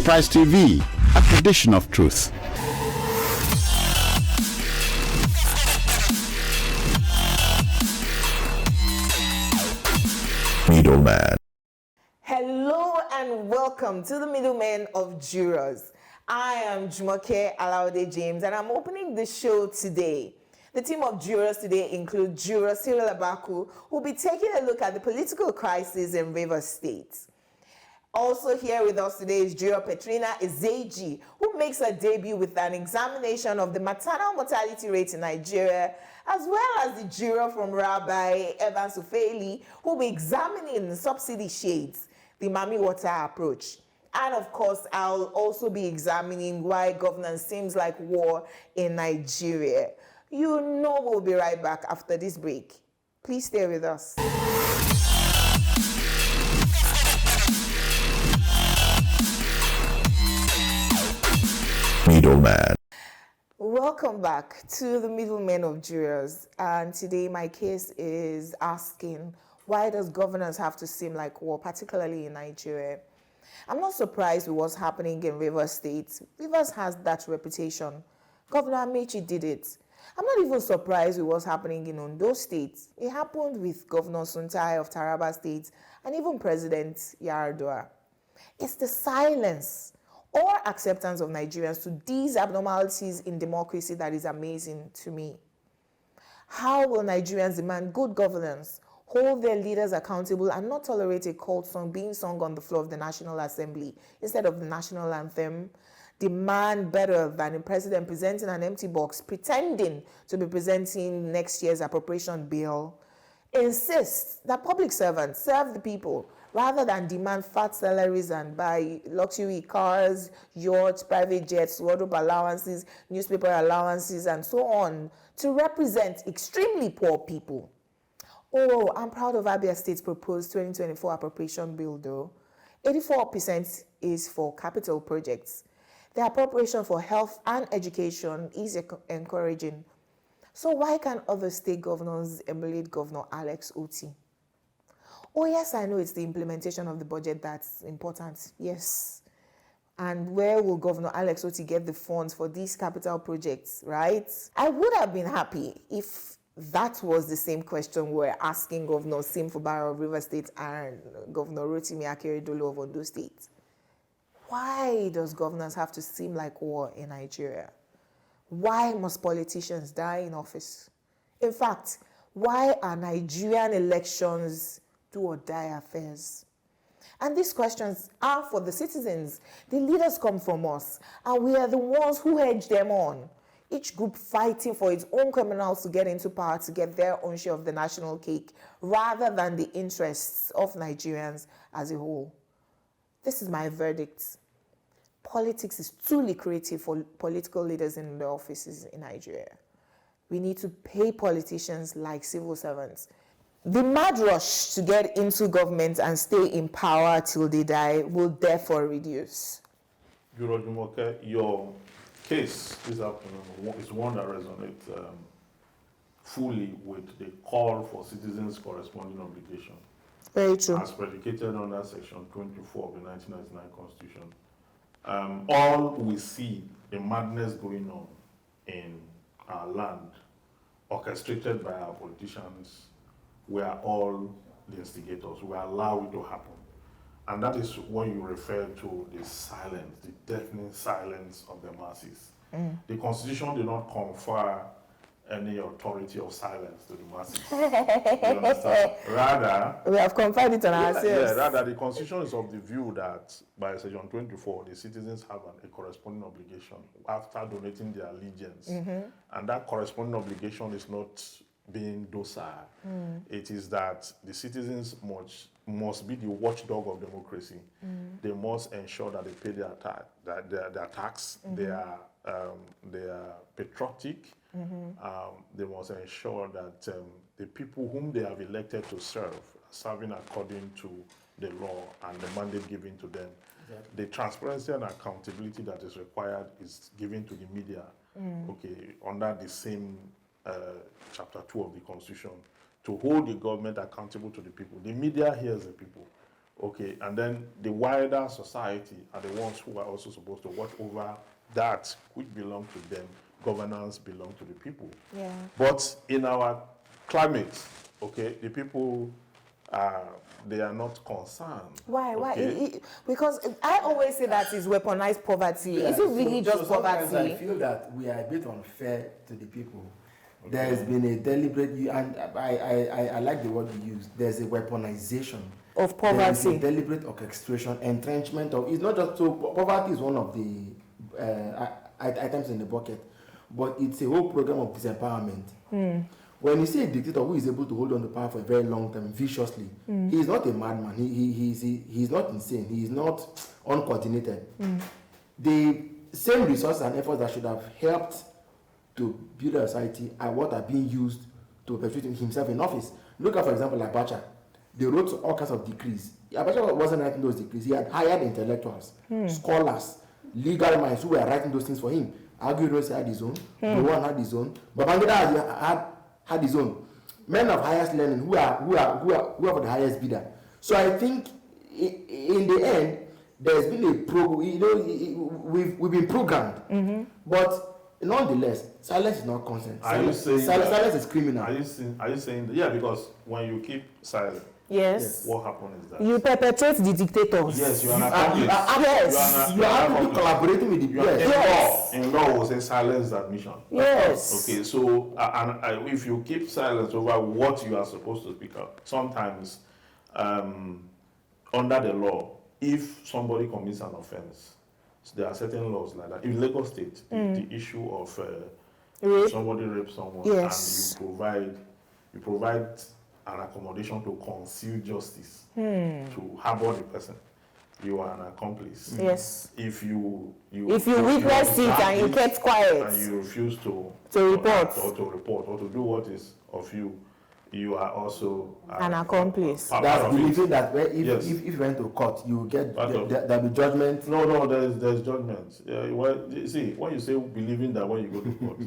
Enterprise TV, a tradition of truth. Middlemen. Hello and welcome to the Middlemen of Jurors. I am Jumoke Alaude James and I'm opening the show today. The team of jurors today include juror Cyril Abaku, who will be taking a look at the political crisis in Rivers State. Also here with us today is juror Petrina Ezeji, who makes her debut with an examination of the maternal mortality rate in Nigeria, as well as the juror from Rabbi Evans Ufeli, who will be examining the subsidy shades, the Mami Water approach. And of course, I'll also be examining why governance seems like war in Nigeria. You know we'll be right back after this break. Please stay with us. Middleman. Welcome back to the Middlemen of Jurors. And today my case is asking, why does governance have to seem like war, particularly in Nigeria? I'm not surprised with what's happening in Rivers State. Rivers has that reputation. Governor Amechi did it. I'm not even surprised with what's happening in Ondo State. It happened with Governor Suntai of Taraba State and even President Yaradua. It's the silence or acceptance of Nigerians to these abnormalities in democracy that is amazing to me. How will Nigerians demand good governance, hold their leaders accountable, and not tolerate a cult song being sung on the floor of the National Assembly instead of the national anthem? Demand better than a president presenting an empty box, pretending to be presenting next year's appropriation bill. Insist that public servants serve the people rather than demand fat salaries and buy luxury cars, yachts, private jets, wardrobe allowances, newspaper allowances, and so on to represent extremely poor people. Oh, I'm proud of Abia State's proposed 2024 appropriation bill though. 84% is for capital projects. The appropriation for health and education is encouraging. So why can't other state governors emulate Governor Alex Oti? Oh yes, I know it's the implementation of the budget that's important, yes. And where will Governor Alex Oti get the funds for these capital projects, right? I would have been happy if that was the same question we're asking Governor Sim Fubara of Rivers State and Governor Rotimi Akeredolu of Ondo State. Why does governance have to seem like war in Nigeria? Why must politicians die in office? In fact, why are Nigerian elections do or die affairs? And these questions are for the citizens. The leaders come from us, and we are the ones who hedge them on. Each group fighting for its own criminals to get into power to get their own share of the national cake, rather than the interests of Nigerians as a whole. This is my verdict. Politics is too lucrative for political leaders in the offices in Nigeria. We need to pay politicians like civil servants. The mad rush to get into government and stay in power till they die will therefore reduce. Your case this afternoon is one that resonates fully with the call for citizens' corresponding obligation. Very true. As predicated under Section 24 of the 1999 Constitution. All we see the madness going on in our land, orchestrated by our politicians, we are all the instigators. We allow it to happen. And that is when you refer to the silence, the deafening silence of the masses. The Constitution did not confer any authority of silence to the masses. You understand? Rather, we have conferred it on ourselves. Rather, the Constitution is of the view that by Section 24, the citizens have a corresponding obligation after donating their allegiance. And that corresponding obligation is not being docile. It is that the citizens must be the watchdog of democracy. They must ensure that they pay their tax, they are patriotic. They must ensure that the people whom they have elected to serve are serving according to the law and the mandate given to them. Exactly. The transparency and accountability that is required is given to the media, okay, under the same chapter 2 of the Constitution, to hold the government accountable to the people. The media hears the people. Okay, and then the wider society are the ones who are also supposed to watch over that which belong to them. Governance belong to the people. Yeah. But in our climate, okay, the people they are not concerned. Why? Okay? Because I always say that is weaponized poverty. Yeah, Is it really just sometimes poverty? I feel that we are a bit unfair to the people. Okay. There has been a deliberate, and I like the word you used. There's a weaponization Of poverty. There is a deliberate orchestration, entrenchment of. It's not just so. Poverty is one of the items in the bucket, but it's a whole program of disempowerment. When you see a dictator who is able to hold on to power for a very long time viciously, he is not a madman. He's not insane. He is not uncoordinated. The same resources and efforts that should have helped to build a society are what are being used to perpetuate himself in office. Look at, for example, Abacha. They wrote all kinds of decrees. Abacha wasn't writing those decrees. He had hired intellectuals, scholars, legal minds who were writing those things for him. Aguirre had his own. Gowon had his own. Babangida had his own. Men of highest learning who are for the highest bidder. So I think in the end, there's been a we've been programmed. But nonetheless, silence is not consent. Silence is criminal. Are you saying that? Yeah, because when you keep silent, Yes. what happens is that You perpetrate the dictators. yes, you are an accomplice. Yes. You have to be collaborating with the Yes. In law, will say silence is admission. Yes. Okay, so if you keep silence over what you are supposed to speak up, sometimes under the law, if somebody commits an offense, there are certain laws like that. In Lagos State, the issue of Rape. somebody rapes someone Yes. and you provide an accommodation to conceal justice, to harbor the person, you are an accomplice. Yes. If you witnessed it and you kept quiet and you refuse to report or to do what is of you, you are also an accomplice. That's believing that Yes. if you went to court, you will get Part of- there'll be judgment. No, there's judgment. Well, you see, when you say believing that when you go to court,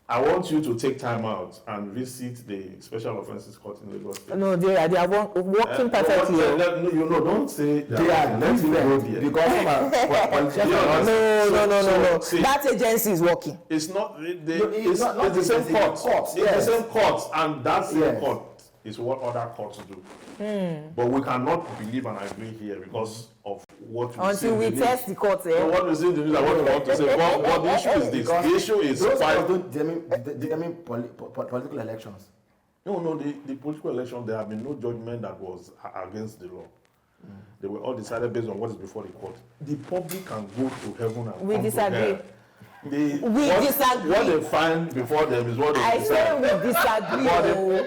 I want you to take time out and visit the Special Offences Court in Lagos State. No, they are working perfectly. Don't say They are different because some are politicians. No. See, That agency is working. it's not. it's not the same the court. courts, It's yes. the same court, and that same Yes. court is what other courts do. But we cannot believe and agree here because of what we see Until in we the news. test the court. So what we see in the news and what we want to say. But the issue is this. Because The issue is those why. laws don't determine political elections. No, the political election, there have been no judgment that was against the law. They were all decided based on what is before the court. The public can go to heaven and We come to disagree. hell. Disagree. What they find before them is what they I say decide. we disagree. But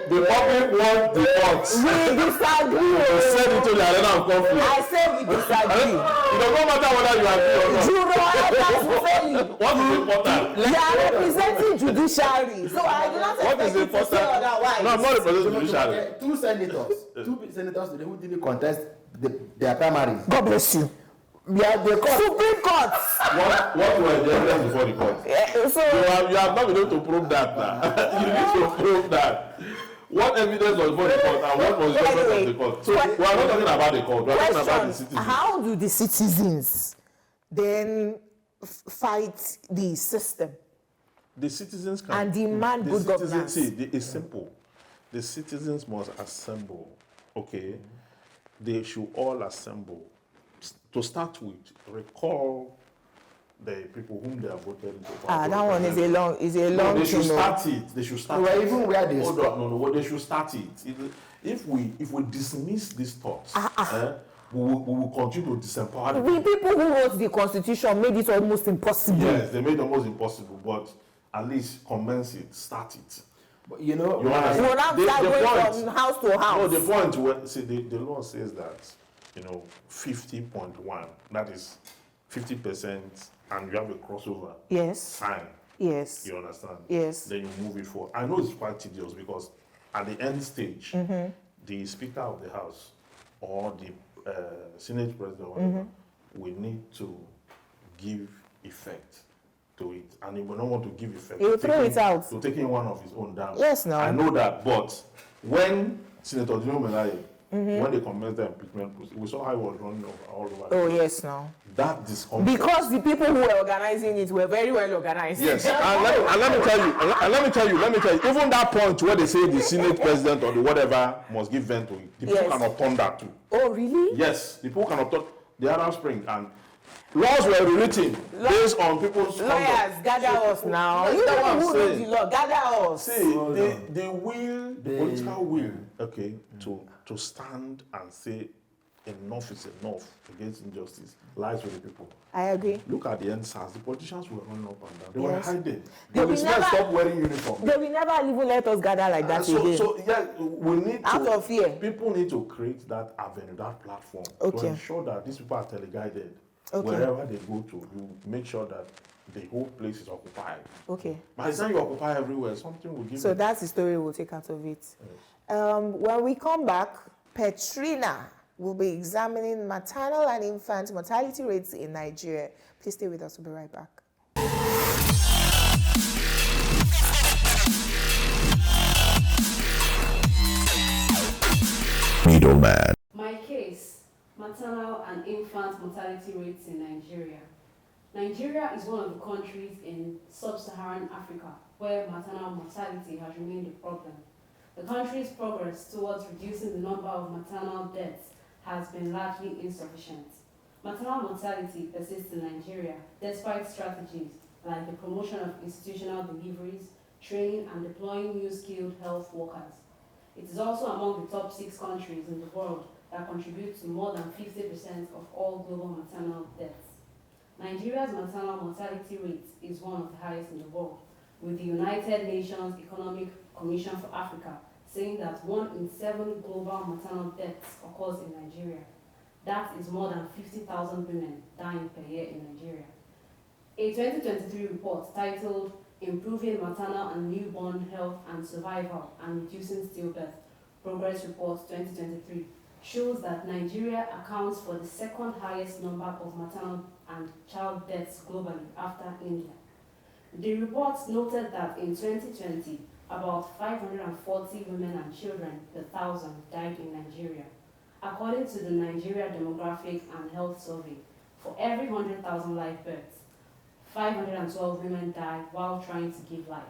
the public want the courts We disagree. to send it to the arena of conflict. I say we disagree. It does not matter whether you agree or not. You know, that's failing. What is important? They are representing judiciary. So I do not What is expect you to say important? otherwise. No, I'm not representing judiciary. Two senators today who didn't contest their primaries. God bless you. Yeah, they call Supreme Court. What were the evidence before the court? So You have not been able to prove that now. You need to prove that. What evidence was before the court and what was the judgment of the court? So we are not talking about the court, we are talking about the question, citizens. how do the citizens then fight the system? The citizens can And demand the good citizens- governance. See, it's simple. The citizens must assemble. Okay, they should all assemble. To start with, recall the people whom they have voted into. That one is a long No, they should thing, no. start it. They should start Well, it. even where they Hold start. on, no, they should start it. If we dismiss these thoughts, we will continue to disempower the The people who wrote the constitution made it almost impossible. Yes, they made it almost impossible, but at least commence it, start it. But you know, You understand? We will now start The going point- from house to house. No, the point where see the law says that 50.1, that is 50%, and you have a crossover. Yes. Fine. Yes. You understand? Yes. Then you move it forward. I know it's quite tedious because at the end stage, the Speaker of the House or the Senate President or whatever, we need to give effect to it. And he will not want to give effect. He will to throw taking- it out. To taking one of his own down. Yes, no. I know that, but when Senator Middlemen when they commenced the impeachment process, we saw how it was running all over. Oh, yes, no. That discomfort. Because the people who were organizing it were very well organized. Yes, and let me tell you, even that point where they say the Senate president or the whatever must give vent to it, the people cannot turn that too. Oh, really? Yes, the people cannot turn the Arab Spring, and laws were rewritten based on people's lawyers, conduct. gather us now. That's You what know I'm who saying. knows the law, gather us. See, the will, the political will, okay, to stand and say enough is enough against injustice lies with the people. I agree. Look at the NSAS. The politicians were running up and down. They were Yes. hiding. They will Policemen never- stopped wearing uniform. They will never even let us gather like that again. So yeah, we need Out to, of fear. people need to create that avenue, that platform to Okay. ensure that these people are teleguided. Okay. Wherever they go to, you make sure that the whole place is occupied. Okay. By the time you occupy everywhere, something will give So you. that's the story we'll take out of it. Yes. When we come back, Petrina will be examining maternal and infant mortality rates in Nigeria. Please stay with us. We'll be right back. Middlemen. My case, maternal and infant mortality rates in Nigeria. Nigeria is one of the countries in sub-Saharan Africa where maternal mortality has remained a problem. The country's progress towards reducing the number of maternal deaths has been largely insufficient. Maternal mortality persists in Nigeria despite strategies like the promotion of institutional deliveries, training and deploying new skilled health workers. It is also among the top 6 countries in the world that contribute to more than 50% of all global maternal deaths. Nigeria's maternal mortality rate is one of the highest in the world, with the United Nations Economic Commission for Africa saying that 1 in 7 global maternal deaths occurs in Nigeria. That is more than 50,000 women dying per year in Nigeria. A 2023 report titled Improving Maternal and Newborn Health and Survival and Reducing Stillbirth, Progress Report 2023, shows that Nigeria accounts for the second highest number of maternal and child deaths globally after India. The report noted that in 2020, about 540 women and children per 1,000 died in Nigeria. According to the Nigeria Demographic and Health Survey, for every 100,000 live births, 512 women died while trying to give life.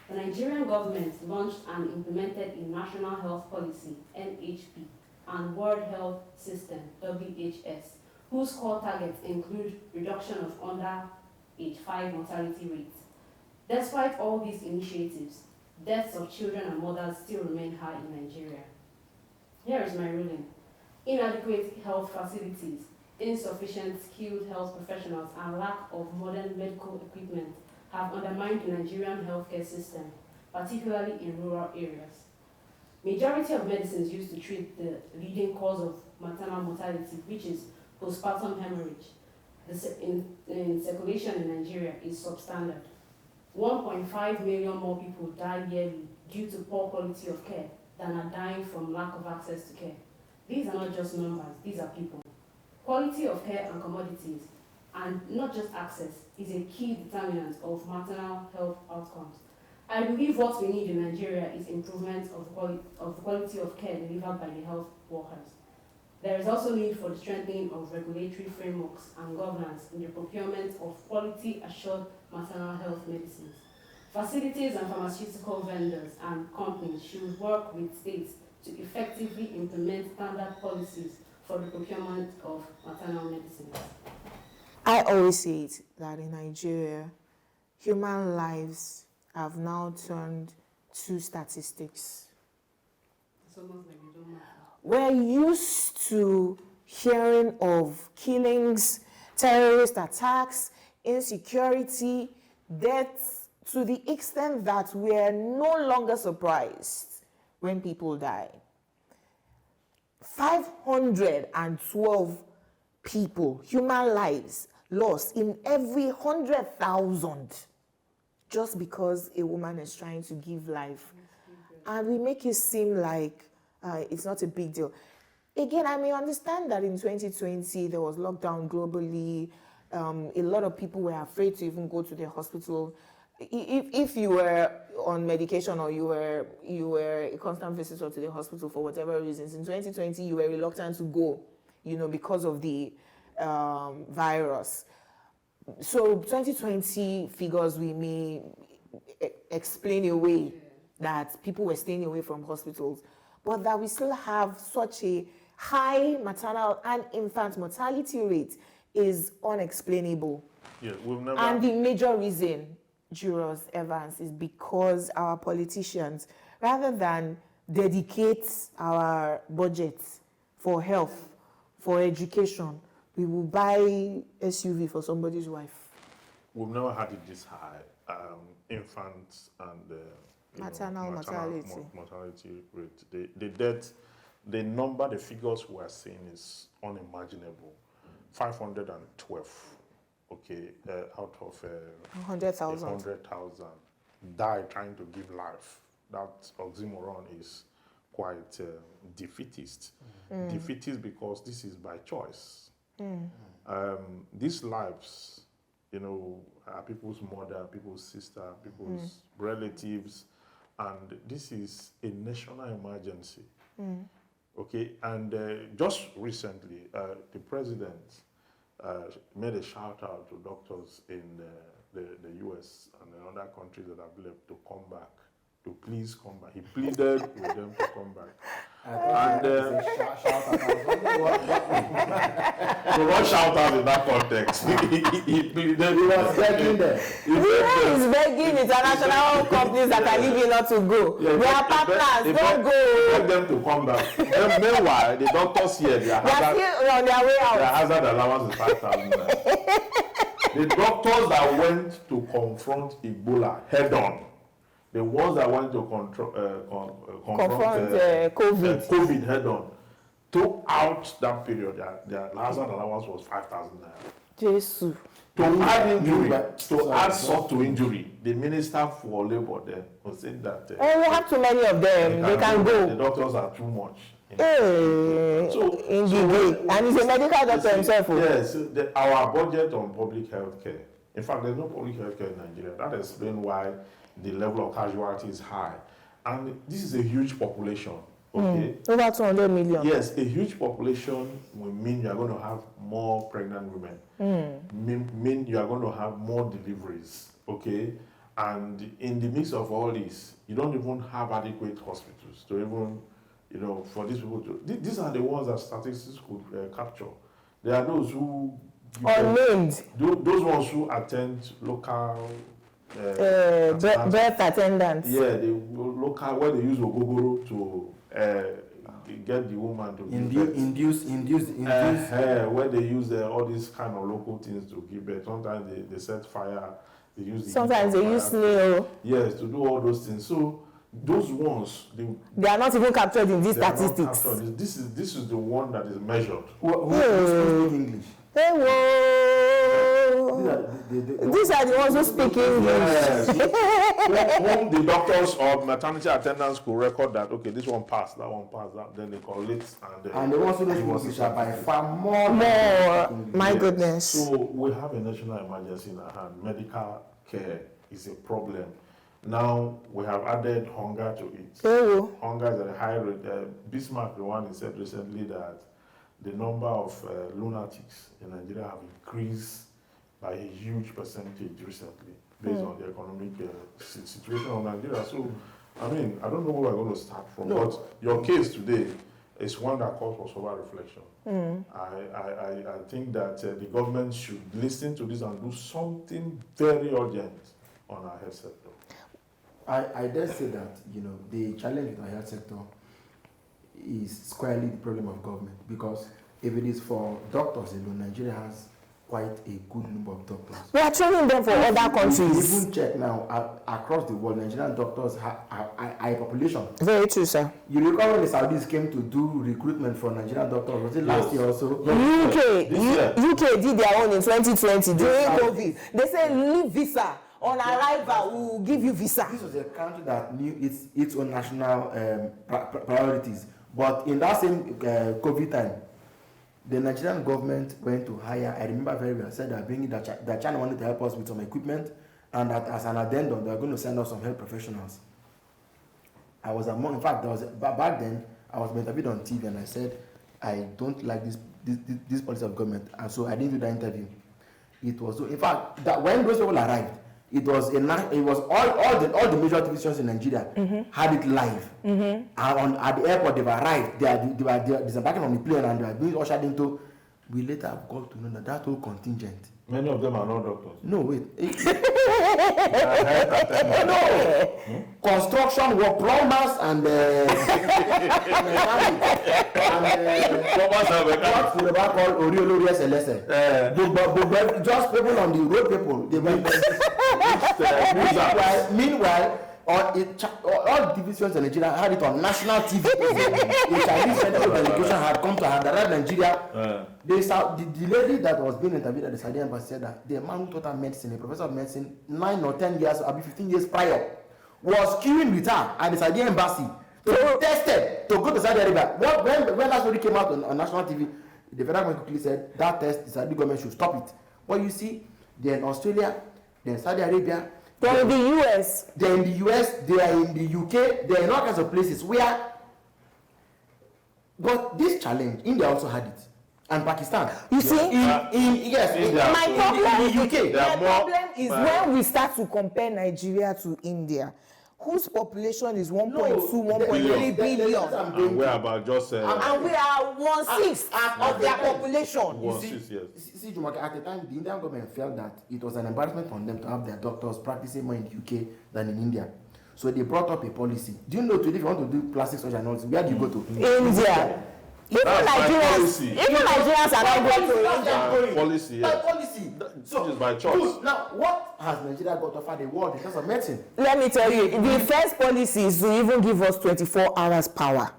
The Nigerian government launched and implemented a National Health Policy, NHP, and World Health System, WHS, whose core targets include reduction of under age 5 mortality rates. Despite all these initiatives, deaths of children and mothers still remain high in Nigeria. Here is my ruling. Inadequate health facilities, insufficient skilled health professionals, and lack of modern medical equipment have undermined the Nigerian healthcare system, particularly in rural areas. Majority of medicines used to treat the leading cause of maternal mortality, which is postpartum hemorrhage, in circulation in Nigeria is substandard. 1.5 million more people die yearly due to poor quality of care than are dying from lack of access to care. These are not just numbers, these are people. Quality of care and commodities, and not just access, is a key determinant of maternal health outcomes. I believe what we need in Nigeria is improvement of the quality of care delivered by the health workers. There is also need for the strengthening of regulatory frameworks and governance in the procurement of quality-assured maternal health medicines. Facilities and pharmaceutical vendors and companies should work with states to effectively implement standard policies for the procurement of maternal medicines. I always say it, that in Nigeria, human lives have now turned to statistics. It's almost like they don't matter. We're used to hearing of killings, terrorist attacks, insecurity, deaths, to the extent that we're no longer surprised when people die. 512 people, human lives lost in every 100,000 just because a woman is trying to give life. And we make it seem like it's not a big deal. Again, I may understand that in 2020 there was lockdown globally. A lot of people were afraid to even go to the hospital. if you were on medication or you were a constant visitor to the hospital for whatever reasons, in 2020 you were reluctant to go, because of the virus. So 2020 figures we may explain away that people were staying away from hospitals, but that we still have such a high maternal and infant mortality rate is unexplainable. Yeah, we've never. And the major reason, Juros Evans, is because our politicians, rather than dedicate our budgets for health, for education, we will buy SUV for somebody's wife. We've never had it this high. Infants and Maternal mortality rate. The death, the figures we are seeing is unimaginable. 512, okay, out of 100,000 died trying to give life. That oxymoron is quite defeatist. Defeatist because this is by choice. These lives, are people's mother, people's sister, people's relatives, and this is a national emergency. Okay, and just recently, the president made a shout out to doctors in the US and in other countries that have left to come back, to please come back. He pleaded with them to come back. And to not shout out in that context. He pleaded. He was begging them. He's begging international companies that are leaving not to go. Yeah, they are partners, don't go. Beg them to come back. Then meanwhile, the doctors here, they are still on their way out. Their hazard allowance is 5,000 naira. The doctors that went to confront Ebola head on, the ones that went to confront COVID head on, throughout that period, their hazard allowance was 5,000 naira. Jesus. To add injury, to add salt to injury, the minister for labor then was saying that we have too many of them. They can go. The doctors are too much. And he's a medical doctor himself. Yes, our budget on public health care. In fact, there's no public health care in Nigeria. That explains why the level of casualty is high. And this is a huge population. Okay. Over 200 million. Yes, a huge population will mean you are going to have more pregnant women. Mean you are going to have more deliveries. Okay. And in the midst of all this, you don't even have adequate hospitals to even, for these people to. These are the ones that statistics could capture. There are those who. Unnamed. Those ones who attend local. Birth attendants. Yeah, the local where they use ogogoro to get the woman to induce. Where they use all these kind of local things to give birth. Sometimes they set fire. They use. Sometimes they use snail. Yes, to do all those things. So those ones they are not even captured in these statistics. This is the one that is measured. Who speak English? Hey, whoa. These are the ones who speak English. Yes. when the doctors or maternity attendants could record that, okay, this one passed, that one passed, then they collate and the ones who speak English are by far more. My goodness. So we have a national emergency in our hand. Medical care is a problem. Now we have added hunger to it. Hunger is at a high rate. Bismarck, the one he said recently that the number of lunatics in Nigeria have increased by a huge percentage recently based on the economic situation of Nigeria. So, I mean, I don't know where we're going to start from, but your case today is one that calls for sober reflection. I think that the government should listen to this and do something very urgent on our health sector. I dare say that, the challenge with our health sector is squarely the problem of government, because if it is for doctors alone, Nigeria has quite a good number of doctors. We are training them for other countries. Even check now, across the world, Nigerian doctors have a high population. Very true, sir. You recall when the Saudis came to do recruitment for Nigerian doctors, was it last year or so? UK did their own in 2020 during COVID. They said leave visa. On arrival, we will give you visa. This was a country that knew its own national priorities. But in that same COVID time, the Nigerian government went to hire, I remember very well, said that China wanted to help us with some equipment, and that as an addendum, they are going to send us some health professionals. I was among, in fact, back then, I was interviewed on TV and I said, I don't like this policy of government, and so I didn't do the interview. It was, in fact, that when those people arrived, it was all the major TV stations in Nigeria had it live. And at the airport, they've arrived. They were disembarking on the plane and they were being ushered into. We later have got to know that whole contingent. Many of them are not doctors. No, wait. No. Construction work, plumbers and just people on the road, people. Meanwhile, all divisions in Nigeria had it on national TV. The Chinese Central Delegation had come to arrive Nigeria. The lady that was being interviewed at the Saudi embassy said that the man who taught her medicine, a professor of medicine, 9 or 10 years, or 15 years prior, was queuing with her at the Saudi embassy to be tested to go to Saudi Arabia. When that story came out on national TV, the federal government quickly said that test, the Saudi government should stop it. But you see, they're in Australia, they're in Saudi Arabia, they're in the US. They're in the US, they are in the UK, they're in all kinds of places where. But this challenge, India also had it. And Pakistan. You see, my problem is when we start to compare Nigeria to India, whose population is 1.2, 1.3 billion. And we're about just... and we are 1/6 of their population. 1/6, yes. See, Jumake, at the time, the Indian government felt that it was an embarrassment for them to have their doctors practicing more in the UK than in India. So they brought up a policy. Do you know today if you want to do plastic surgery and all this, where do you go to? India. Even Nigerians are not going to India. Policy, yes. By policy. So it's by choice. Now, what has Nigeria got to offer the world in terms of medicine? Let me tell you, the first policy is to even give us 24 hours power.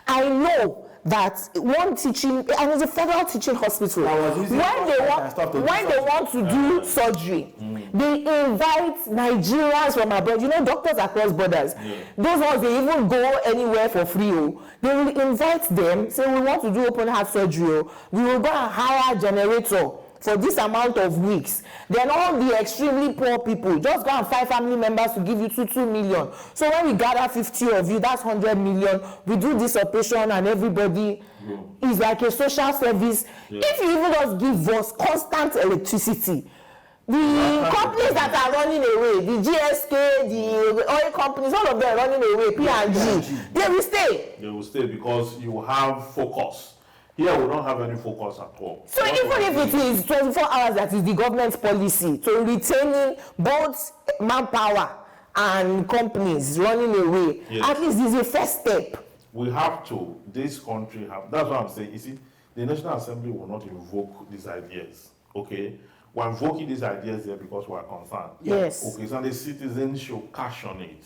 I know that one teaching, and it's a federal teaching hospital, when they want to do surgery, they invite Nigerians from abroad, doctors across borders. Those ones, they even go anywhere for free. They will invite them, say, we want to do open heart surgery. We will go and hire a generator for this amount of weeks. Then all the extremely poor people, just go and find family members to give you 2 million. So when we gather 50 of you, that's 100 million. We do this operation and everybody is like a social service. If you even just give us constant electricity, the companies that are running away, the GSK, the oil companies, all of them are running away, P&G, they will stay. They will stay because you have focus. Here we don't have any focus at all. So even if it is 24 hours, that is the government's policy to retaining both manpower and companies running away, at least this is a first step. We have to, this country have, that's what I'm saying. You see, the National Assembly will not invoke these ideas, okay? We're invoking these ideas here because we're concerned. Yes. Okay, so the citizens should cash on it.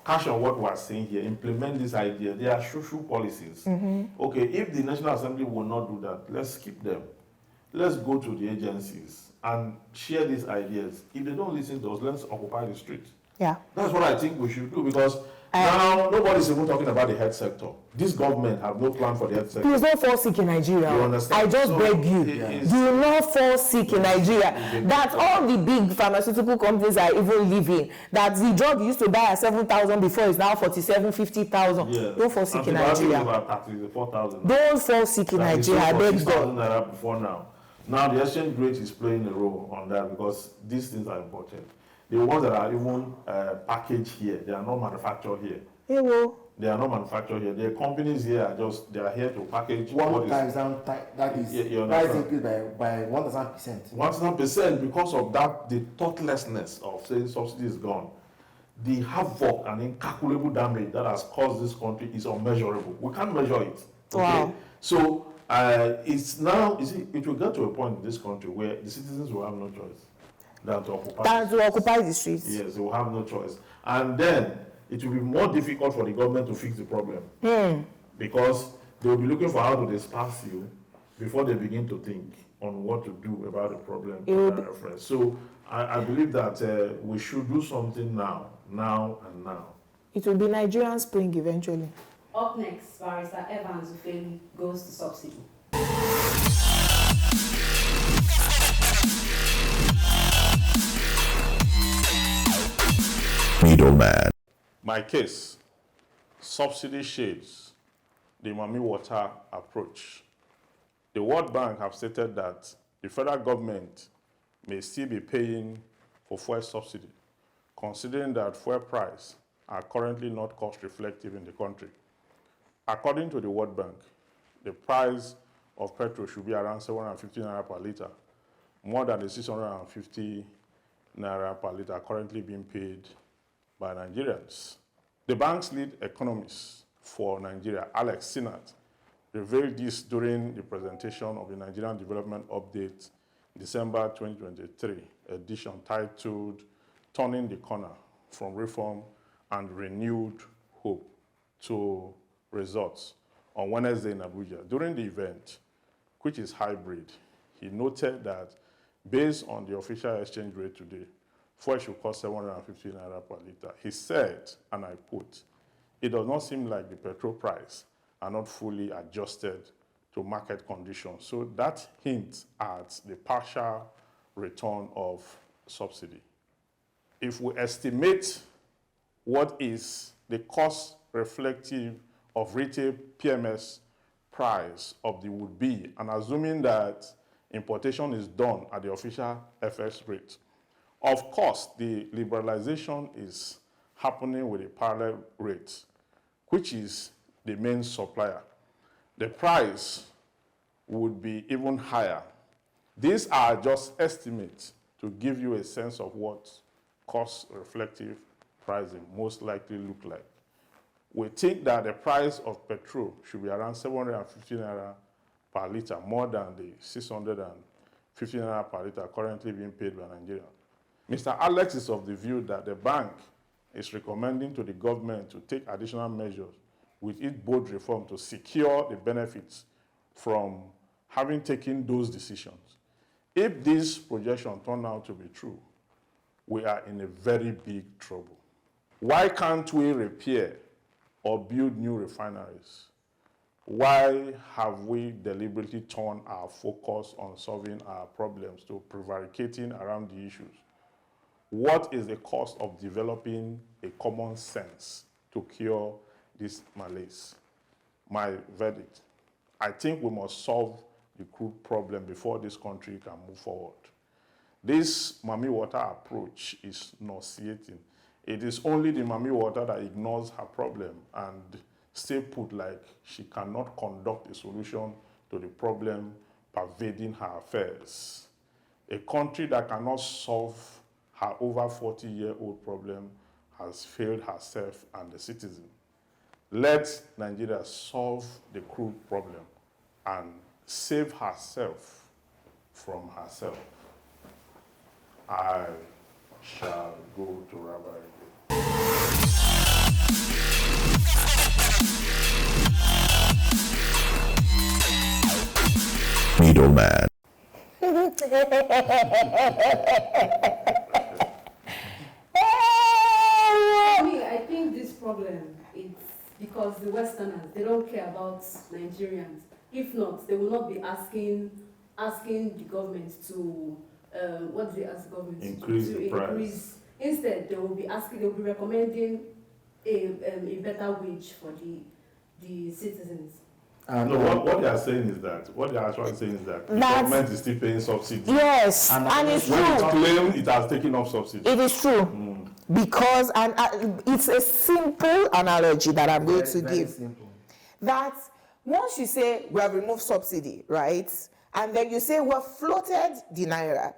Cash on what we're saying here, implement this idea. They are social policies. Okay, if the National Assembly will not do that, let's skip them. Let's go to the agencies and share these ideas. If they don't listen to us, let's occupy the street. Yeah. That's what I think we should do, because now nobody's even talking about the health sector. This government have no plan for the health sector. Please don't fall sick in Nigeria. You understand? I just beg you. Do not fall sick in Nigeria. That all the big pharmaceutical companies are even living. That the drug used to buy at 7,000 before is now 47,000, 50,000. Yeah. Don't fall sick in Nigeria. About 34,000. Don't fall sick in Nigeria. I beg God. Before now. Now the exchange rate is playing a role on that because these things are important. The ones that are even packaged here, they are not manufactured here. Hey, well. They are not manufactured here. The companies here are just, they are here to package. 1,000, that is price increase by 1,000%. 1,000% because of that, the thoughtlessness of saying subsidy is gone. The havoc and incalculable damage that has caused this country is unmeasurable. We can't measure it. Okay? Wow. So it's now, you see, it will get to a point in this country where the citizens will have no choice than to occupy the streets. Yes, they will have no choice. And then it will be more difficult for the government to fix the problem. Because they will be looking for how to disperse you before they begin to think on what to do about the problem. So I believe that we should do something now. It will be Nigerian spring eventually. Up next, Barrister Evans Ufeli goes to Subsidy. Middlemen. My case, subsidy shades the Mami Water approach. The World Bank have stated that the federal government may still be paying for fuel subsidy, considering that fuel prices are currently not cost reflective in the country. According to the World Bank, the price of petrol should be around 750 naira per litre, more than the 650 naira per litre currently being paid by Nigerians. The bank's lead economist for Nigeria, Alex Sinat, revealed this during the presentation of the Nigerian Development Update, December 2023 edition, titled Turning the Corner from Reform and Renewed Hope to Results, on Wednesday in Abuja. During the event, which is hybrid, he noted that based on the official exchange rate today, fuel should cost 750 naira per litre. He said, and I quote, "It does not seem like the petrol price are not fully adjusted to market conditions." So that hints at the partial return of subsidy. If we estimate what is the cost reflective of retail PMS price of the would-be, and assuming that importation is done at the official FX rate, of course, the liberalization is happening with a parallel rate, which is the main supplier. The price would be even higher. These are just estimates to give you a sense of what cost-reflective pricing most likely look like. We think that the price of petrol should be around 750 naira per litre, more than the 650 naira per litre currently being paid by Nigeria. Mr. Alex is of the view that the bank is recommending to the government to take additional measures with its bold reform to secure the benefits from having taken those decisions. If this projection turn out to be true, we are in a very big trouble. Why can't we repair or build new refineries? Why have we deliberately turned our focus on solving our problems to prevaricating around the issues? What is the cost of developing a common sense to cure this malaise? My verdict, I think we must solve the crude problem before this country can move forward. This Mami Water approach is nauseating. It is only the Mami Water that ignores her problem and stay put, like she cannot conduct a solution to the problem pervading her affairs. A country that cannot solve her over 40-year-old problem has failed herself and the citizen. Let Nigeria solve the crude problem and save herself from herself. I shall go to Rabbi. Middlemen. I think this problem is because the Westerners, they don't care about Nigerians. If not, they will not be asking the government to what do they ask the government Increase to the price. Instead, they will be recommending a better wage for the citizens. No, what they are saying is that, what they are actually saying is that the government is still paying subsidy. Yes, and it's When it true. claims it has taken off subsidy. It is true. Because, and it's a simple analogy that I'm going to give. Simple. That once you say we have removed subsidy, right? And then you say we've floated the naira.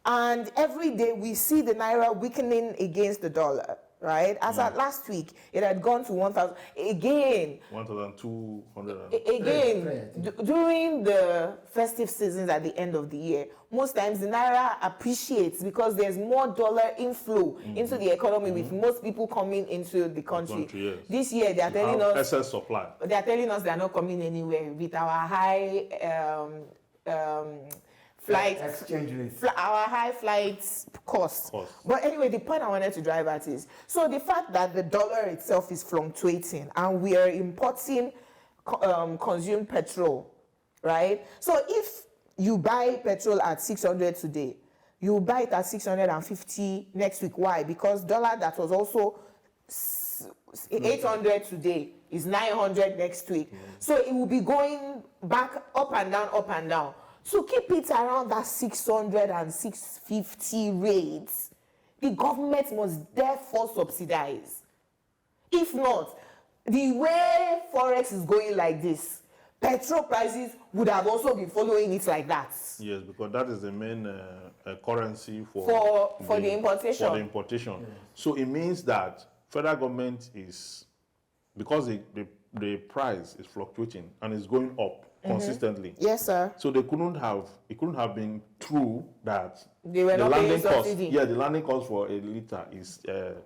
And every day we see the naira weakening against the dollar, right? As at last week, it had gone to 1,000. Again, 1,200. During the festive seasons at the end of the year, most times the naira appreciates because there's more dollar inflow into the economy with most people coming into the country. Yes. This year, they are telling us excess supply. they are telling us they are not coming anywhere with our high flight Exchange rate. our high flight costs. But anyway, the point I wanted to drive at is, so the fact that the dollar itself is fluctuating and we are importing consumed petrol, right? So if you buy petrol at 600 today, you buy it at 650 next week. Why? Because dollar that was also 800 today is 900 next week. So it will be going back up and down, up and down. So keep it around that 600 and 650 rates. The government must therefore subsidize. If not, the way Forex is going like this, petrol prices would have also been following it like that. Yes, because that is the main currency for the importation. For the importation. Yes. So it means that federal government is, because the price is fluctuating and is going up consistently. Yes, sir. So it couldn't have been true that they were not paying subsidy. Yeah, the landing cost for a liter is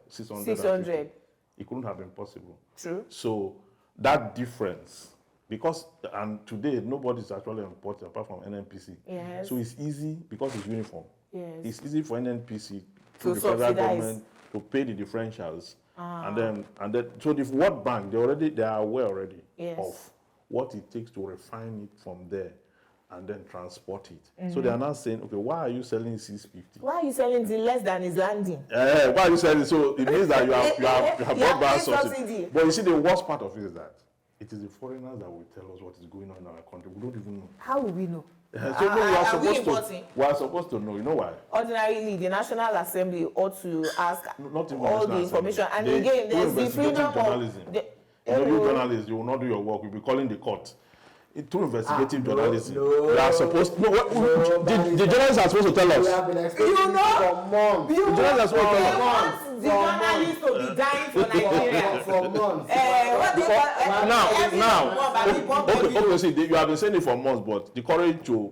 600. 600. It couldn't have been possible. True. So that difference, because and today nobody is actually importing apart from NNPC. Yes. So it's easy because it's uniform. Yes. It's easy for NNPC to the federal subsidize. government to pay the differentials, and then so the World Bank they are aware already of what it takes to refine it from there and then transport it. So they are now saying, okay, why are you selling 650? Why are you selling it less than is landing? Why are you selling it? So it means that you have brought back subsidy. But you see, the worst part of it is that it is the foreigners that will tell us what is going on in our country. We don't even know. How will we know? So we are supposed to know. You know why? Ordinarily, the National Assembly ought to ask not even all the information. And again, there's the freedom of journalism. You journalists, you will not do your work. You'll be calling the court. Through investigative journalism, you are supposed to. The journalists are supposed to tell us. You know, the journalists are supposed to tell us. The journalists to be dying for Nigeria for months. Okay, see, you have been saying it for months, but the courage to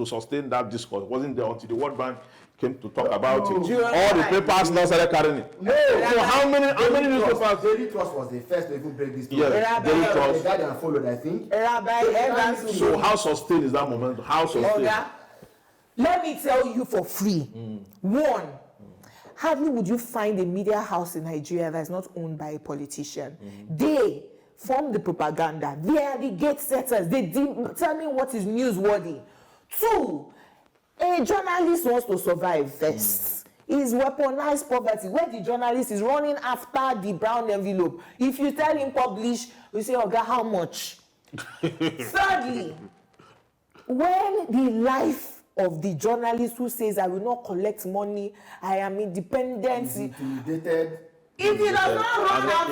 sustain that discourse wasn't there until the World Bank came to talk about it. All the papers now started carrying it. No. So how many newspapers? Daily Trust was the first to even break this story. Yes, Daily Trust. The Guardian followed, I think. So how sustained is that momentum? How sustained? Oga, let me tell you for free. One, hardly would you find a media house in Nigeria that is not owned by a politician. They form the propaganda. They are the gate setters. They determine what is newsworthy. Two, a journalist wants to survive first. Is weaponized poverty, where the journalist is running after the brown envelope. If you tell him publish, we say, Oga, how much? Thirdly, when the life of the journalist who says, I will not collect money, I am independent. Intimidated. If he does not run out,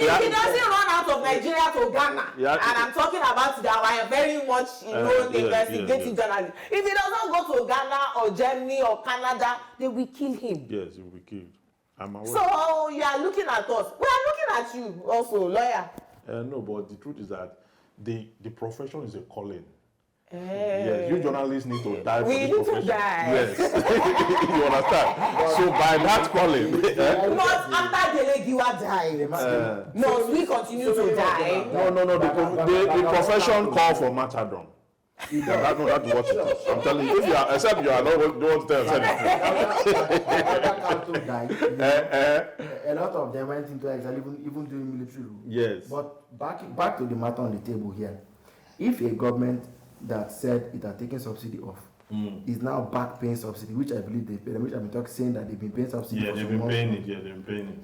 if he doesn't run out of Nigeria to Ghana, and I'm talking about that, I am very much investigative journalist. If he does not go to Ghana or Germany or Canada, they will kill him. Yes, he will be killed. I'm aware. So you are looking at us. We are looking at you also, lawyer. No, but the truth is that the profession is a calling. Yes, you journalists need to die for this profession. We need to die. Yes, you understand. So by that calling, not after Delegiwa died. Must we continue to die? No. The profession call for martyrdom. That's what it is. I'm telling you, except you are not don't want to tell a lot of them went into exile, even during military rule. Yes. But back to the matter on the table here. If a government that said it had taken subsidy off is now back paying subsidy, which I believe they paid, which I've been saying that they've been paying subsidy for they've been paying it. Yeah, they've been paying it.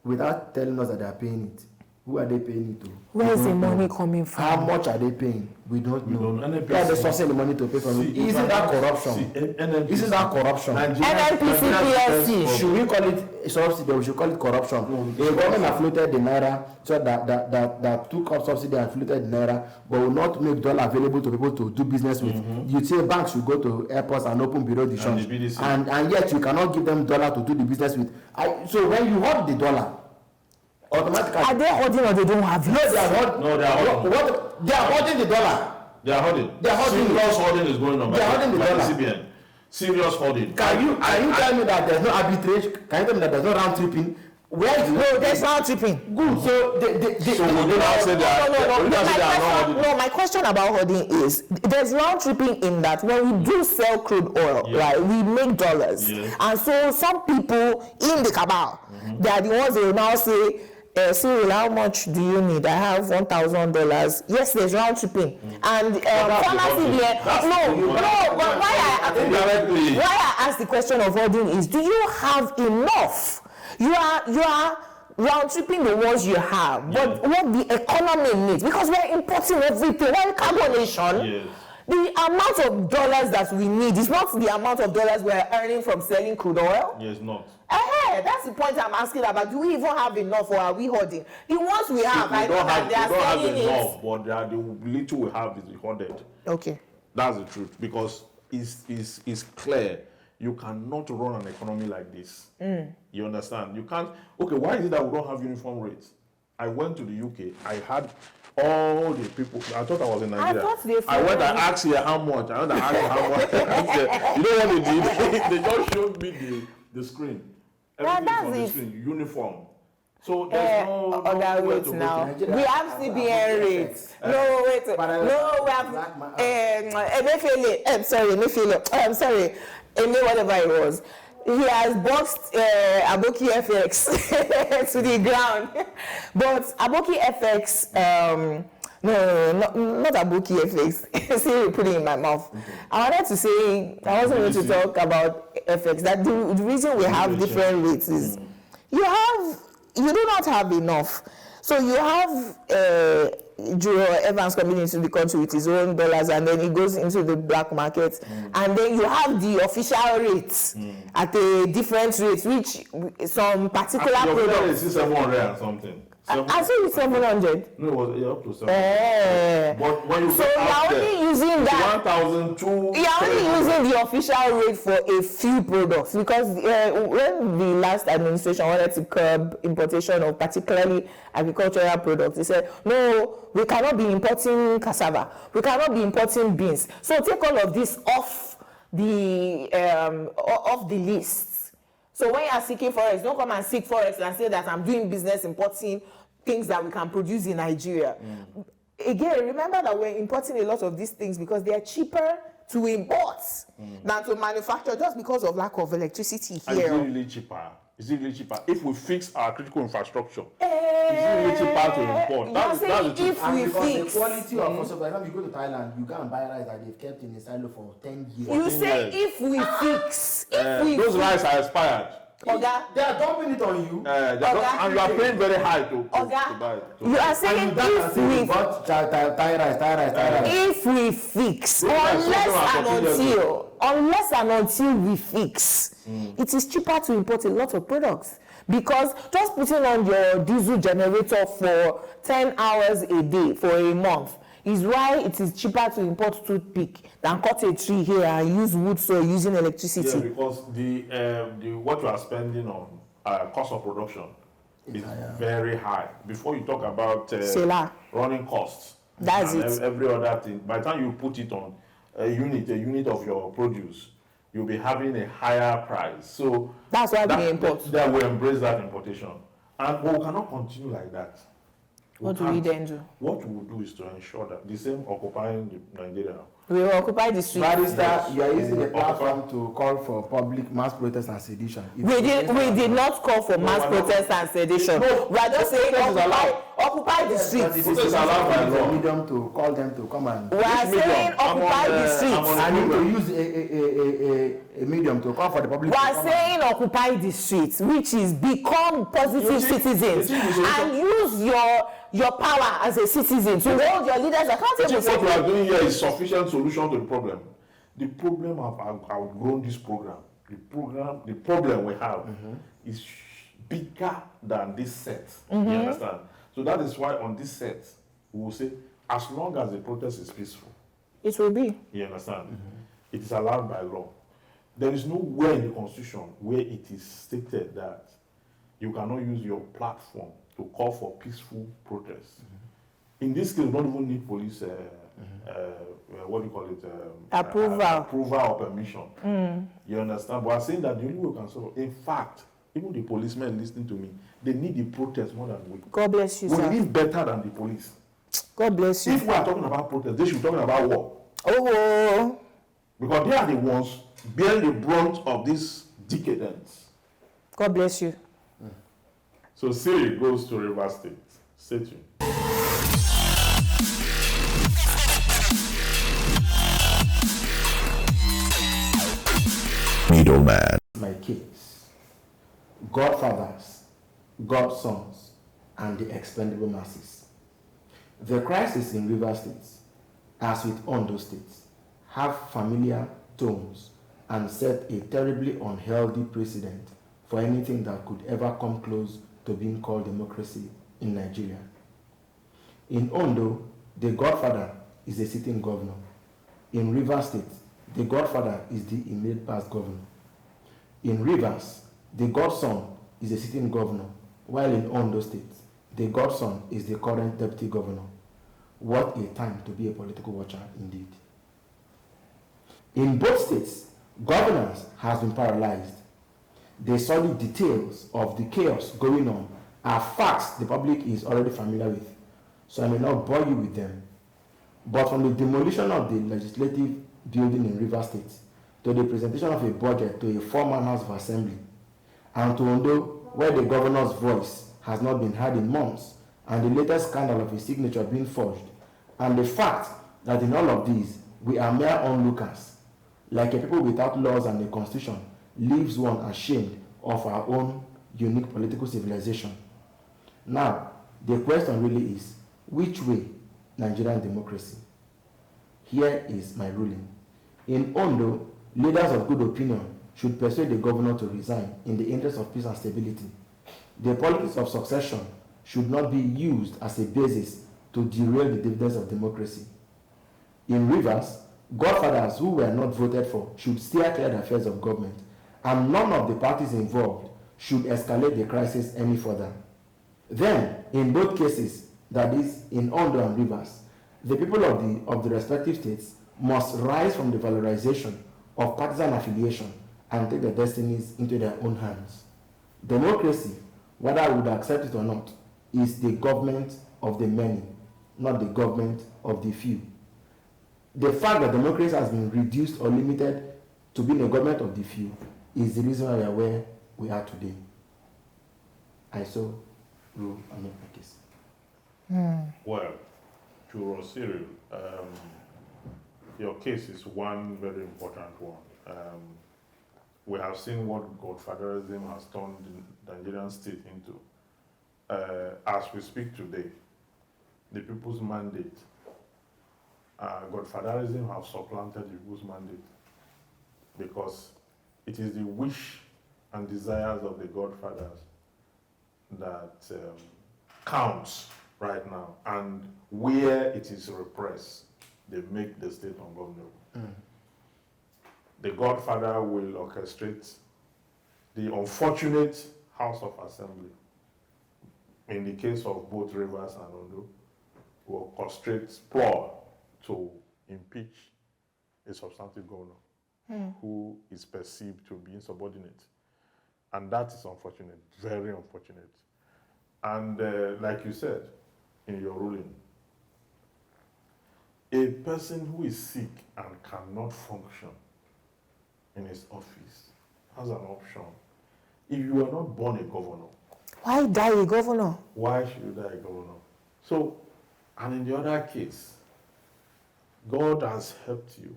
Without telling us that they are paying it. Who are they paying it to? Where is the money coming from? How much are they paying? We don't know. Where are they sourcing the money to pay from it? Isn't that corruption? Isn't that corruption? NNPC PSC. Should we call it subsidy or we should call it corruption? The government have floated the naira so that took up subsidy and floated the naira, but will not make dollar available to people to do business with. You say banks should go to airports and open bureau de change, and yet you cannot give them dollar to do the business with. So when you hold the dollar, automatically. Are they holding or they don't have it? No, they are holding. No, they are holding. They are holding the dollar. They are holding. They are holding. Serious holding is going on. They are holding the dollar. CBN. Serious holding. Can you tell me that there's no arbitrage? Can you tell me that there's no round tripping? Where is no, there's round tripping. Good. So would you not say that? No, my question about holding is there's round tripping in that when we do sell crude oil, right, we make dollars. And so some people in the cabal, they are the ones that will now say Cyril, how much do you need? I have $1,000. Yes, there's round tripping. And pharmacy there. No, but why I ask the question of hoarding is, do you have enough? You are round tripping the ones you have, but what the economy needs, because we're importing everything, we're carbonation. The amount of dollars that we need is not the amount of dollars we're earning from selling crude oil. Yes, not. That's the point I'm asking about. Do we even have enough, or are we hoarding? The ones we have, I know that they are selling it. We don't have enough, but the little we have is hoarded. Okay. That's the truth, because it's clear. You cannot run an economy like this. You understand? You can't. Okay, why is it that we don't have uniform rates? I went to the UK. I had all the people. I thought I was in Nigeria. I went and asked here how much. I went and asked how much. You know what they did? They just showed me the screen. Everything on the screen. Uniform. So there's no rates now. We have CBN rates. No, wait. No, we have Emefiele. Whatever it was. He has boxed Aboki FX to the ground. But Aboki FX, not Aboki FX. See, you put it in my mouth. I wanted to say, I wasn't going to talk about FX. That the reason we have different rates is you do not have enough. So you have Juro Evans coming into the country with his own dollars, and then he goes into the black market, and then you have the official rates at a different rate, which some particular products. It's 700 or something. I said it's 700. No, it was up to 700. But when you you're only using that. 1,002. You're only using the official rate for a few products, because when the last administration wanted to curb importation of particularly agricultural products, they said, no, we cannot be importing cassava, we cannot be importing beans. So take all of this off the list. So when you are seeking forex, don't come and seek forex and say that I'm doing business importing things that we can produce in Nigeria. Again, remember that we're importing a lot of these things because they are cheaper to import than to manufacture, just because of lack of electricity here. Is it really cheaper? Is it really cheaper? If we fix our critical infrastructure, is it really cheaper to import? That's the truth. If we fix the quality of also, by the time you go to Thailand, you go and buy rice that they've kept in a silo for 10 years. You say if we fix, those rice are expired. Oga, they are dumping it on you. And you are paying very high to buy it. You are saying if we fix, unless and until we fix, it is cheaper to import a lot of products. Because just putting on your diesel generator for 10 hours a day for a month is why it is cheaper to import toothpick than cut a tree here and use wood soil using electricity. Yeah, because the what you are spending on cost of production is very high. Before you talk about running costs, that's and it. Every other thing, by the time you put it on a unit of your produce, you'll be having a higher price. So that's why we import. That will embrace that importation, but we cannot continue like that. What do we then do? What we will do is to ensure that the same occupying Nigeria. We will occupy the streets. Barrister, you are using the platform to call for public mass protest and sedition. We did not call for mass protest and sedition. We are just saying occupy the streets. This is allowed by law. Medium to call them to come and. We are saying occupy the streets. I need to use a medium to call for the public. We are saying occupy the streets, which is become positive citizens and use your power as a citizen to hold your leaders accountable. What we are doing here is sufficient solution to the problem. The problem have outgrown this program. The problem we have is bigger than this set. You understand? So that is why on this set we will say, as long as the protest is peaceful, it will be. You understand? It is allowed by law. There is nowhere in the Constitution where it is stated that you cannot use your platform to call for peaceful protests. In this case, we don't even need police, what do you call it? Approval or permission. You understand? But I'm saying that the only way we can solve it, in fact, even the policemen listening to me, they need the protest more than we. God bless you, sir. We need better than the police. God bless you. If we are talking about protest, they should be talking about war. Oh. Because they are the ones bearing the brunt of this decadence. God bless you. So Siri goes to Rivers State. Stay tuned. Middleman. My case. Godfathers, godsons, and the expendable masses. The crisis in River State, as with Ondo State, have familiar tones and set a terribly unhealthy precedent for anything that could ever come close to being called democracy in Nigeria. In Ondo, the godfather is a sitting governor. In River State, the godfather is the immediate past governor. In Rivers, the godson is a sitting governor, while in Ondo State, the godson is the current deputy governor. What a time to be a political watcher indeed. In both states, governance has been paralyzed. The solid details of the chaos going on are facts the public is already familiar with, so I may not bore you with them. But from the demolition of the legislative building in River State to the presentation of a budget to a four-man House of Assembly, and to Ondo, where the governor's voice has not been heard in months, and the latest scandal of his signature being forged, and the fact that in all of these, we are mere onlookers, like a people without laws and a constitution, leaves one ashamed of our own unique political civilization. Now, the question really is, which way Nigerian democracy? Here is my ruling. In Ondo, leaders of good opinion should persuade the governor to resign in the interest of peace and stability. The politics of succession should not be used as a basis to derail the dividends of democracy. In Rivers, godfathers who were not voted for should steer clear the affairs of government, and none of the parties involved should escalate the crisis any further. Then, in both cases, that is, in Ondo and Rivers, the people of the respective states must rise from the valorization of partisan affiliation and take their destinies into their own hands. Democracy, whether I would accept it or not, is the government of the many, not the government of the few. The fact that democracy has been reduced or limited to being a government of the few is the reason why we are where we are today. I so rule and make my case. Well, to Rosiri, your case is one very important one. We have seen what godfatherism has turned the Nigerian state into. As we speak today, the people's mandate, godfatherism has supplanted the people's mandate because it is the wish and desires of the godfathers that counts right now, and where it is repressed, they make the state ungovernable. The godfather will orchestrate the unfortunate House of Assembly. In the case of both Rivers and Ondo, will orchestrate ploy to impeach a substantive governor who is perceived to be insubordinate. And that is unfortunate, very unfortunate. And like you said in your ruling, a person who is sick and cannot function in his office has an option. If you are not born a governor, Why die a governor? why should you die a governor? So, and in the other case, God has helped you.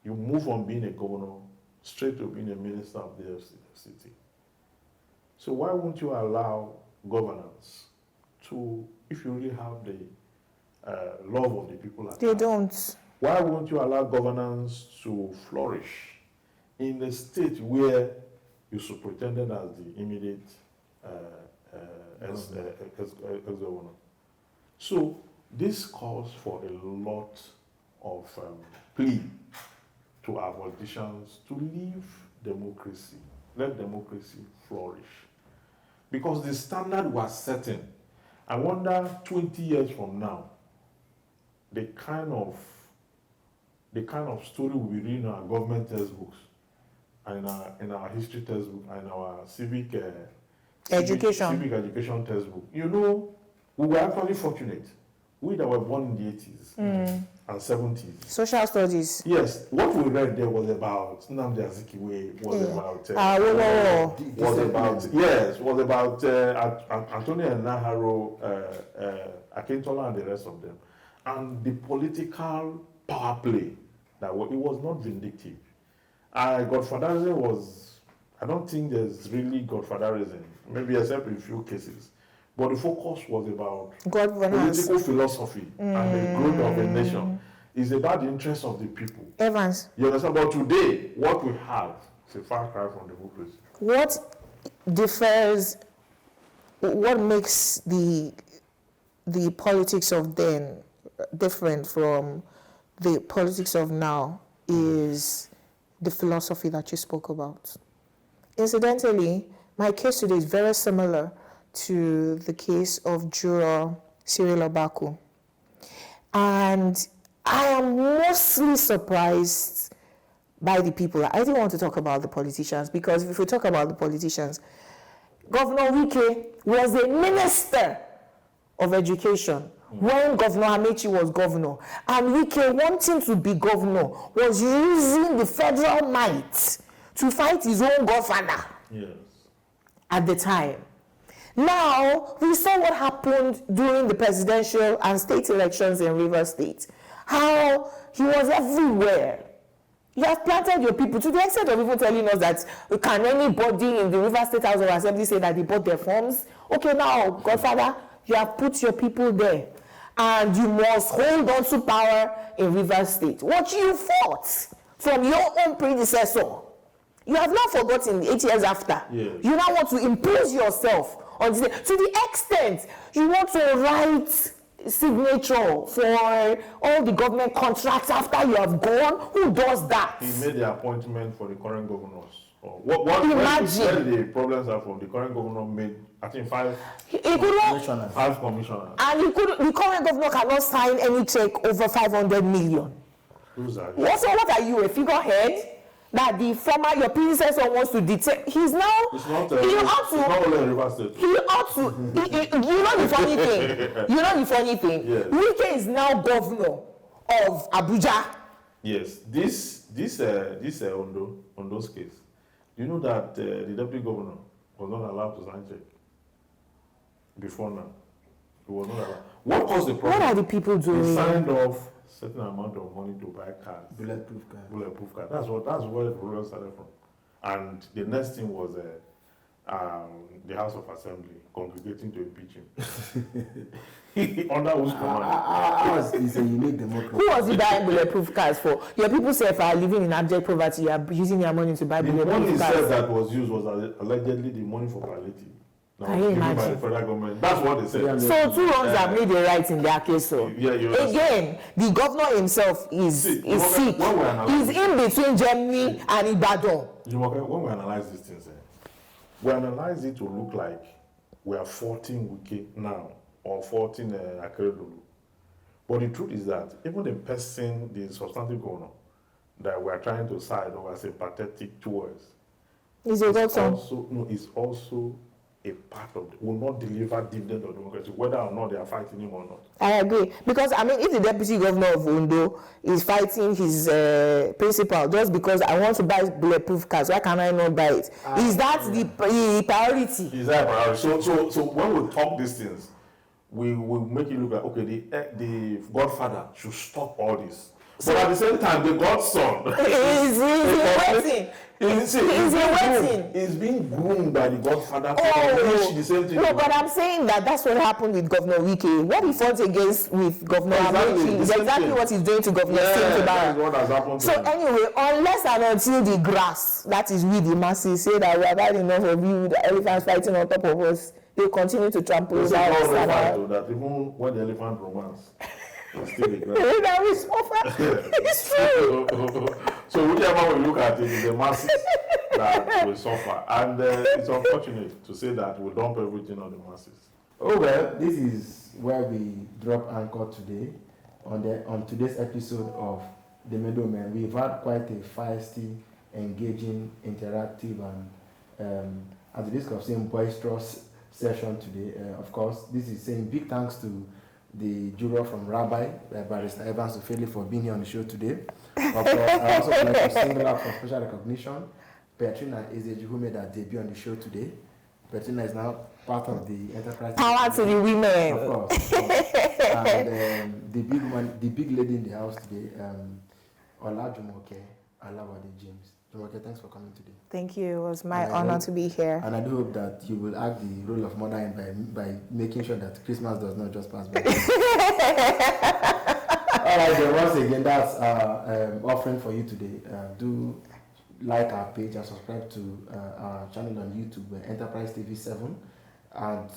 You move from being a governor straight to being a minister of the FCT. So why won't you allow governance to, if you really have the love of the people at They heart, don't. why won't you allow governance to flourish in a state where you superintended as the immediate ex-governor? So this calls for a lot of plea to our politicians to leave democracy, let democracy flourish. Because the standard was setting. I wonder 20 years from now, the kind of story we'll be reading in our government textbooks, and in our history textbook, and our civic education textbook. You know, we were actually fortunate. we that were born in the 80s and 70s. Social studies. Yes, what we read there was about Nnamdi Azikiwe, was about Antonio Naharo, Akintola, and the rest of them, and the political power play that it was not vindictive. Godfatherism was, I don't think there's really godfatherism, maybe except in a few cases. But the focus was about political philosophy and the growth of a nation. It's about the interests of the people. Evans. You understand? But today, what we have is a far cry from democracy. What makes the politics of then different from the politics of now is the philosophy that you spoke about. Incidentally, my case today is very similar to the case of juror Cyril Obaku. And I am mostly surprised by the people. I didn't want to talk about the politicians, because if we talk about the politicians, Governor Wike was a minister of education when Governor Amechi was governor. And Wike, wanting to be governor, was using the federal might to fight his own godfather at the time. Now, we saw what happened during the presidential and state elections in Rivers State. How he was everywhere. You have planted your people to the extent of even telling us that can anybody in the Rivers State House of Assembly say that they bought their forms? Okay, now, Godfather, you have put your people there. And you must hold on to power in Rivers State. What you fought from your own predecessor, you have not forgotten 8 years after. Yes. You now want to impose yourself on this, to the extent you want to write signature for all the government contracts after you have gone. Who does that? He made the appointment for the current governors. Imagine. Where the problems are from, the current governor made, I think, five commissioners. And the current governor cannot sign any check over 500 million. Who's that? What are you, a figurehead? That the former, your predecessor wants to detain. He's now. It's not only Rivers State. He ought to. You know the funny thing. Yes. Wike is now governor of Abuja. Yes. This Ondo's case. You know that the deputy governor was not allowed to sign check before now. He was not allowed. What caused the problem? What are the people doing? He signed off certain amount of money to buy cars. Bulletproof car. That's where the problem started from. And the next thing was the House of Assembly congregating to impeach him. Under whose command? Ours is a unique democracy. Who was he buying bulletproof cars for? Your people say if are living in abject poverty, you are using your money to buy bulletproof cars. The money said that was used was allegedly the money for palliative. Can you imagine? By the federal government. That's what they said. Yeah, So 2 wrongs have made a right in their case. So again, the governor himself is sick. He's in between Germany and Ibadan. When we analyze these things, we analyze it to look like we are 14 Wike now or 14 Akeredolu. But the truth is that even the person, the substantive governor, that we are trying to side over sympathetic towards, Is also a part of will not deliver dividend of democracy, whether or not they are fighting him or not. I agree. Because, I mean, if the deputy governor of Ondo is fighting his principal just because I want to buy bulletproof cars, why can I not buy it? Is that the priority? Is that priority? So when we talk these things, we will make it look like, okay, the godfather should stop all this. But at the same time, the godson is waiting. He's being groomed by the godfather to accomplish the same thing. No, but I'm saying that's what happened with Governor Wike. What he fought against with Governor Amechi is exactly what he's doing to Governor Simtobara. That is what has happened to So him. anyway, unless and until the grass, that is we the masses, say that we have had enough of you, the elephants fighting on top of us, they continue to trample over us. That even when the elephant romance. It's true. So whichever we look at it, is the masses that will suffer, and it's unfortunate to say that we dump everything on the masses. Oh well, this is where we drop anchor today on today's episode of the Middlemen. We've had quite a feisty, engaging, interactive, and at the risk of saying boisterous session today. Of course, this is saying big thanks to the juror from Rabbi, Barrister Evans Ofeli, for being here on the show today. Of course, I also would like to single out for special recognition Petrina Ezeji, who made her debut on the show today. Petrina is now part of the enterprise. Power to the women. Of course. And the big lady in the house today, Ola Jumoke Alawade James. Jumoke, thanks for coming today. Thank you. It was my honor to be here. And I do hope that you will act the role of mother by making sure that Christmas does not just pass by. All right, then once again, that's our offering for you today. Do like our page and subscribe to our channel on YouTube, Enterprise TV 7. And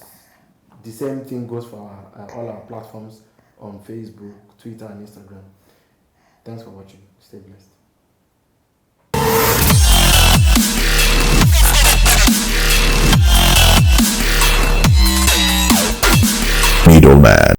the same thing goes for all our platforms on Facebook, Twitter, and Instagram. Thanks for watching. Stay blessed. Middleman.